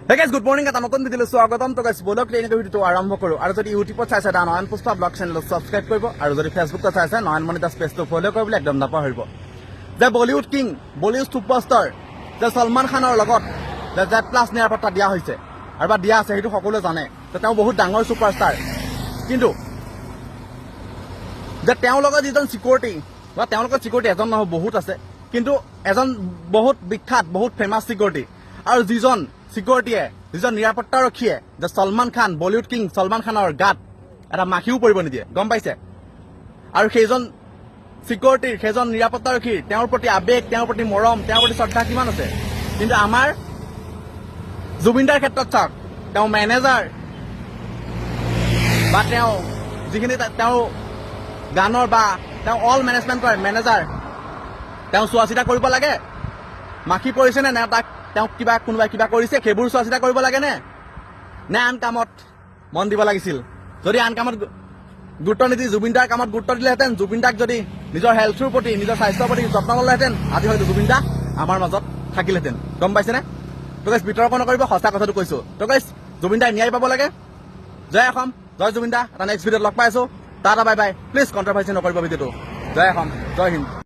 Hey guys, good morning. I'm going to tell you স্বাগতম তো guys বলক training ভিডিওটো আৰম্ভ কৰো আৰু যদি ইউটিউবত চাইছে দা নয়ন পুষ্পা ব্লগ চেনেল সাবস্ক্ৰাইব কৰিব আৰু যদি ফেসবুকত চাইছে নয়ন মনিটাস পেজটো ফলো কৰিবলৈ একদম নাপাহৰিব যে বলিউড কিং বলিউড সুপাৰষ্টাৰ যে সলমান খানৰ লগত যে জেড প্লাস নিৰাপত্তা দিয়া হৈছে আৰু বা দিয়া আছে সেইটো সকলোৱে জানে যে তেওঁ বহুত ডাঙৰ সুপাৰষ্টাৰ কিন্তু যে তেওঁৰ লগত যিজন সিকিউৰিটি বা তেওঁৰ লগত সিকিউৰিটি এজন নহয় বহুত আছে কিন্তু এজন বহুত বিখ্যাত বহুত ফেমাস সিকিউৰিটি আৰু যিজন সিকিউৰিটিয়ে যিজন নিৰাপত্তাৰক্ষীয়ে যে সলমান খান বলিউড কিং সলমান খানৰ গাত এটা মাখিও পৰিব নিদিয়ে গম পাইছে আৰু সেইজন সিকিউৰিটিৰ সেইজন নিৰাপত্তাৰক্ষীৰ তেওঁৰ প্ৰতি আবেগ তেওঁৰ প্ৰতি মৰম তেওঁৰ প্ৰতি শ্ৰদ্ধা কিমান আছে কিন্তু আমাৰ জুবিনদাৰ ক্ষেত্ৰত চাওক তেওঁ মেনেজাৰ বা তেওঁ যিখিনি তেওঁ গানৰ বা তেওঁ অল মেনেজমেণ্ট কৰে মেনেজাৰ তেওঁ চোৱা চিতা কৰিব লাগে মাখি পৰিছে নে তাক তেওঁ কিবা কোনোবাই কিবা কৰিছে সেইবোৰ চোৱা চিতা কৰিব লাগে নে আন কামত মন দিব লাগিছিল যদি আন কামত গুৰুত্ব নিদি জুবিনদাৰ কামত গুৰুত্ব দিলেহেঁতেন জুবিনদাক যদি নিজৰ হেল্থৰ প্ৰতি নিজৰ স্বাস্থ্যৰ প্ৰতি যত্ন ল'লেহেঁতেন আজি হয়তো জুবিনদা আমাৰ মাজত থাকিলেহেঁতেন গম পাইছেনে তো গাইছ বিতৰ্ক নকৰিব সঁচা কথাটো কৈছো তো গাইছ জুবিনদাই ন্যায় পাব লাগে জয় অসম জয় জুবিনদা এটা নেক্সট ভিডিঅ'ত লগ পাই আছো tata bye bye please controversy নকৰিব ভিডিঅ'টো জয় অসম জয় হিন্দ